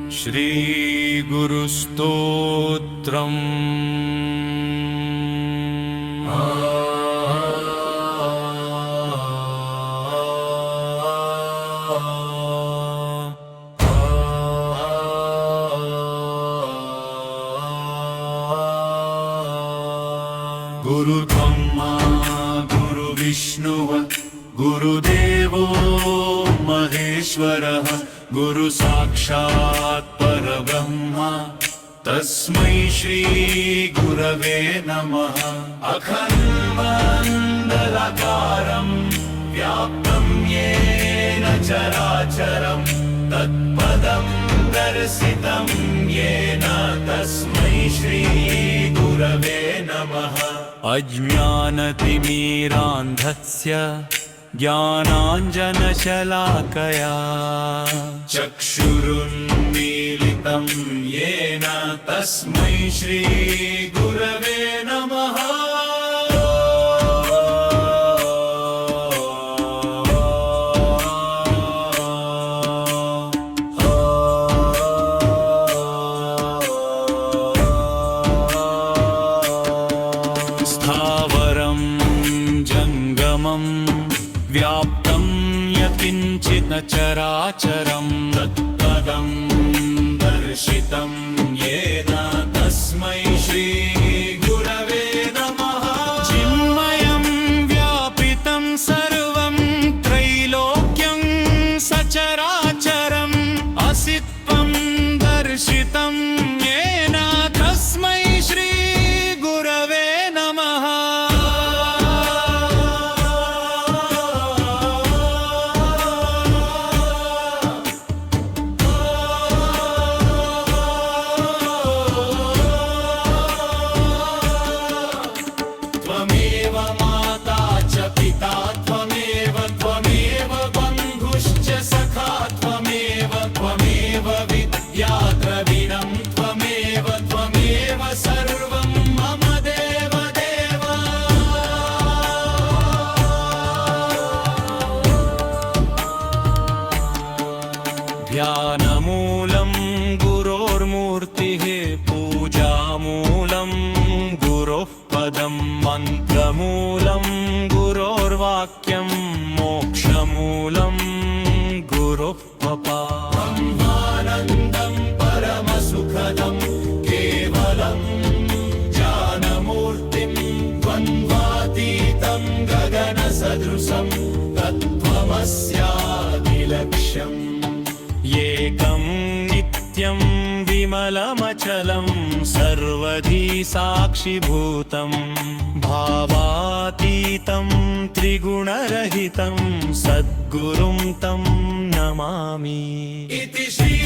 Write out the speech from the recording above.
श्रीगुरुस्तोत्रम्। गुरुब्रह्मा गुरुविष्णुः गुरुदेवो महेश्वरः गुरुसाक्षात् परब्रह्म तस्मै श्री गुरवे नमः। अखण्डमण्डलाकारं व्याप्तं येन चराचरं तत्पदं दर्शितं येन तस्मै श्री गुरवे नमः। अज्ञानतिमिरान्धस्य ज्ञानाञ्जनशलाकया चक्षुरुन्मीलितं येन तस्मै श्री गुरवे नमः। स्थावरं जङ्गमं व्याप्तं यत्किञ्चित् न चराचरं तत्पदं दर्शितं येन तस्मै श्री गुरवे नमः। चिन्मयं व्यापितं सर्वं त्रैलोक्यं सचराचरम् असित्वं दर्शितं येन तस्मै श्री गुरवे नमः। त्वमेव माता च पिता त्वमेव बन्धुश्च सखा त्वमेव विद्या द्रविणं त्वमेव सर्वं मम देव देव। ध्यानमूलं गुरोर्मूर्तिः पूजामूलं गुरोः पदं मन्त्रमूलं गुरोर्वाक्यं मोक्षमूलं गुरोः पपा। ब्रह्मानन्दं परमसुखदं केवलं ज्ञानमूर्तिं द्वन्द्वातीतं गगनसदृशं तत्त्वमस्यादिलक्ष्यम्। एकं नित्यं विमलमचलं सर्वधी साक्षिभूतं भावातीतं त्रिगुणरहितं सद्गुरुं तं नमामि। इति श्री